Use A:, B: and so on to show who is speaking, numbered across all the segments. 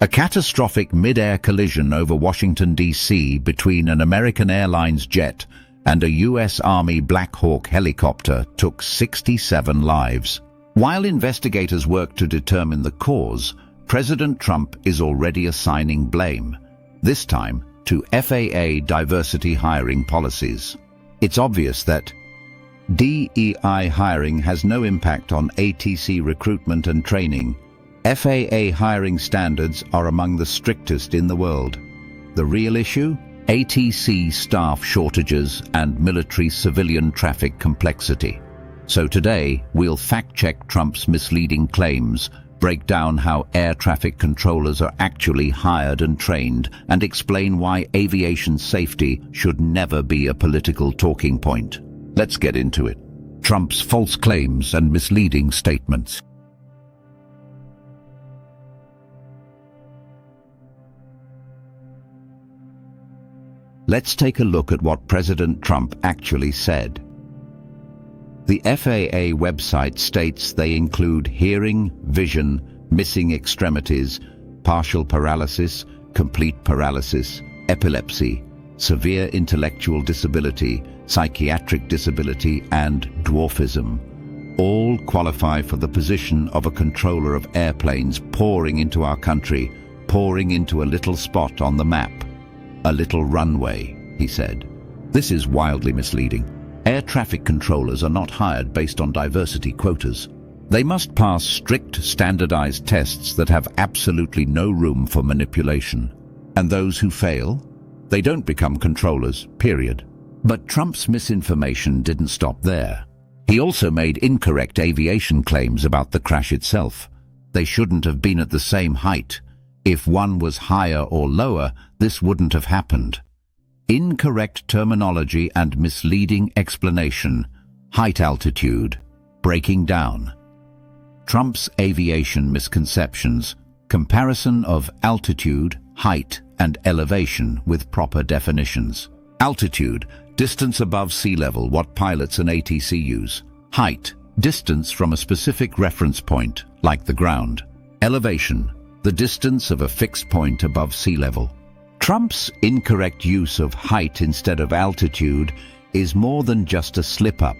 A: A catastrophic mid-air collision over Washington, D.C. between an American Airlines jet and a U.S. Army Black Hawk helicopter took 67 lives. While investigators work to determine the cause, President Trump is already assigning blame, this time to FAA diversity hiring policies. It's obvious that DEI hiring has no impact on ATC recruitment and training. FAA hiring standards are among the strictest in the world. The real issue? ATC staff shortages and military-civilian traffic complexity. So today, we'll fact-check Trump's misleading claims, break down how air traffic controllers are actually hired and trained, and explain why aviation safety should never be a political talking point. Let's get into it. Trump's false claims and misleading statements. Let's take a look at what President Trump actually said. The FAA website states they include hearing, vision, missing extremities, partial paralysis, complete paralysis, epilepsy, severe intellectual disability, psychiatric disability, and dwarfism. All qualify for the position of a controller of airplanes pouring into our country, pouring into a little spot on the map. A little runway, he said. This is wildly misleading. Air traffic controllers are not hired based on diversity quotas. They must pass strict, standardized tests that have absolutely no room for manipulation. And those who fail? They don't become controllers, period. But Trump's misinformation didn't stop there. He also made incorrect aviation claims about the crash itself. They shouldn't have been at the same height. If one was higher or lower, this wouldn't have happened. Incorrect terminology and misleading explanation. Height altitude. Breaking down. Trump's aviation misconceptions. Comparison of altitude, height, and elevation with proper definitions. Altitude. Distance above sea level, what pilots and ATC use. Height. Distance from a specific reference point, like the ground. Elevation. The distance of a fixed point above sea level. Trump's incorrect use of height instead of altitude is more than just a slip-up.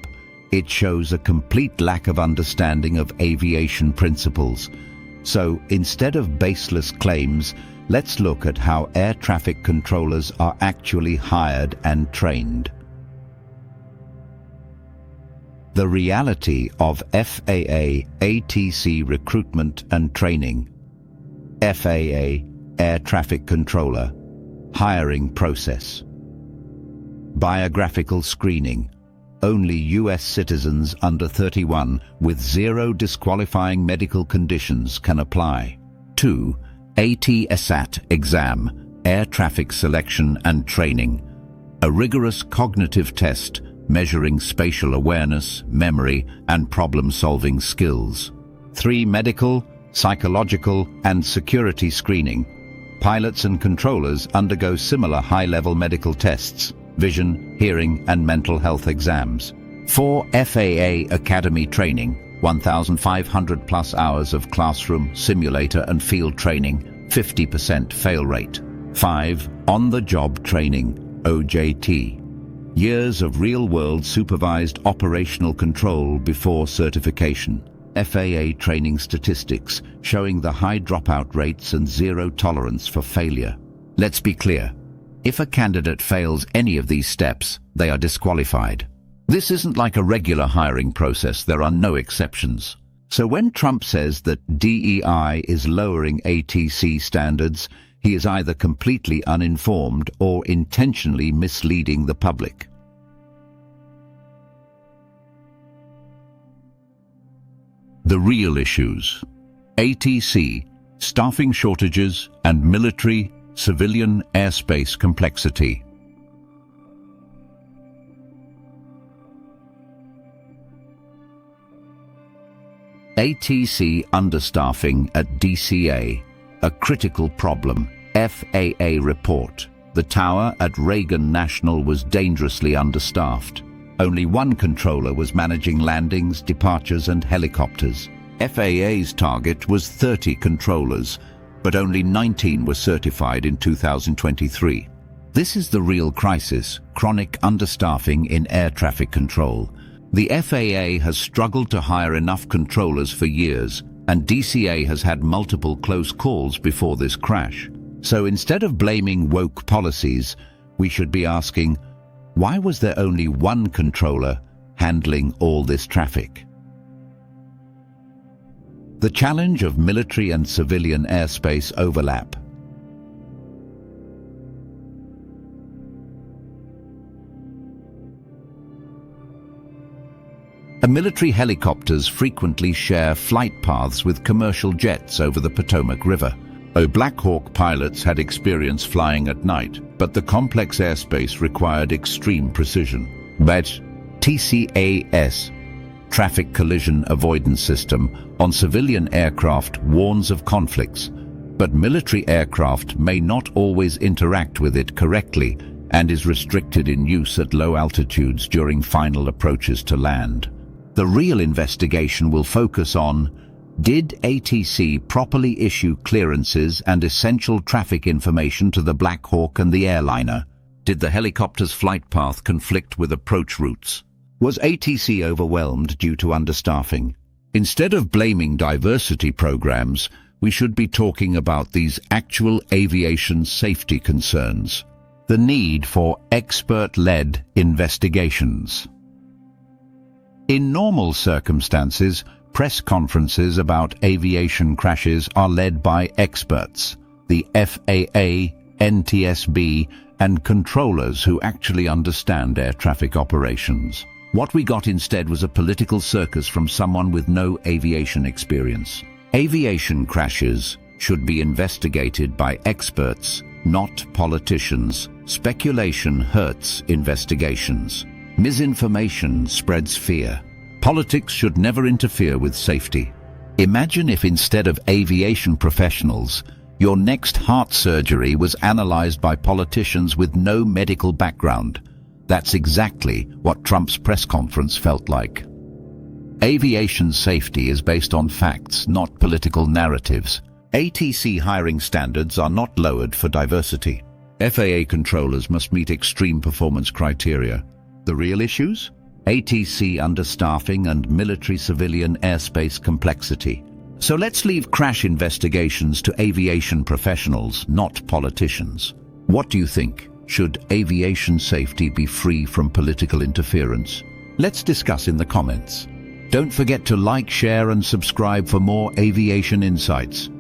A: It shows a complete lack of understanding of aviation principles. So, instead of baseless claims, let's look at how air traffic controllers are actually hired and trained. The reality of FAA ATC recruitment and training. FAA Air Traffic Controller hiring process. Biographical screening. Only U.S. citizens under 31 with 0 disqualifying medical conditions can apply. 2. AT-ASAT exam, air traffic selection and training. A rigorous cognitive test measuring spatial awareness, memory, and problem-solving skills. 3. Medical, psychological, and security screening. Pilots and controllers undergo similar high-level medical tests, vision, hearing, and mental health exams. 4. FAA Academy training, 1,500 plus hours of classroom, simulator, and field training, 50% fail rate. 5. On-the-job training, OJT. Years of real-world supervised operational control before certification. FAA training statistics showing the high dropout rates and 0 tolerance for failure. Let's be clear. If a candidate fails any of these steps, they are disqualified. This isn't like a regular hiring process. There are no exceptions. So when Trump says that DEI is lowering ATC standards, he is either completely uninformed or intentionally misleading the public. The real issues. ATC, staffing shortages, and military-civilian airspace complexity. ATC understaffing at DCA, a critical problem. FAA report. The tower at Reagan National was dangerously understaffed. Only one controller was managing landings, departures, and helicopters. FAA's target was 30 controllers. but only 19 were certified in 2023. This is the real crisis: chronic understaffing in air traffic control. The FAA has struggled to hire enough controllers for years, and DCA has had multiple close calls before this crash. So instead of blaming woke policies, we should be asking, why was there only one controller handling all this traffic? The challenge of military and civilian airspace overlap. Military helicopters frequently share flight paths with commercial jets over the Potomac River. Black Hawk pilots had experience flying at night, but the complex airspace required extreme precision. But TCAS, Traffic Collision Avoidance System, on civilian aircraft warns of conflicts, but military aircraft may not always interact with it correctly and is restricted in use at low altitudes during final approaches to land. The real investigation will focus on: did ATC properly issue clearances and essential traffic information to the Black Hawk and the airliner? Did the helicopter's flight path conflict with approach routes? Was ATC overwhelmed due to understaffing? Instead of blaming diversity programs, we should be talking about these actual aviation safety concerns. The need for expert-led investigations. In normal circumstances, press conferences about aviation crashes are led by experts, the FAA, NTSB, and controllers who actually understand air traffic operations. What we got instead was a political circus from someone with no aviation experience. Aviation crashes should be investigated by experts, not politicians. Speculation hurts investigations. Misinformation spreads fear. Politics should never interfere with safety. Imagine if instead of aviation professionals, your next heart surgery was analyzed by politicians with no medical background. That's exactly what Trump's press conference felt like. Aviation safety is based on facts, not political narratives. ATC hiring standards are not lowered for diversity. FAA controllers must meet extreme performance criteria. The real issues? ATC understaffing and military-civilian airspace complexity. So let's leave crash investigations to aviation professionals, not politicians. What do you think? Should aviation safety be free from political interference? Let's discuss in the comments. Don't forget to like, share, and subscribe for more aviation insights.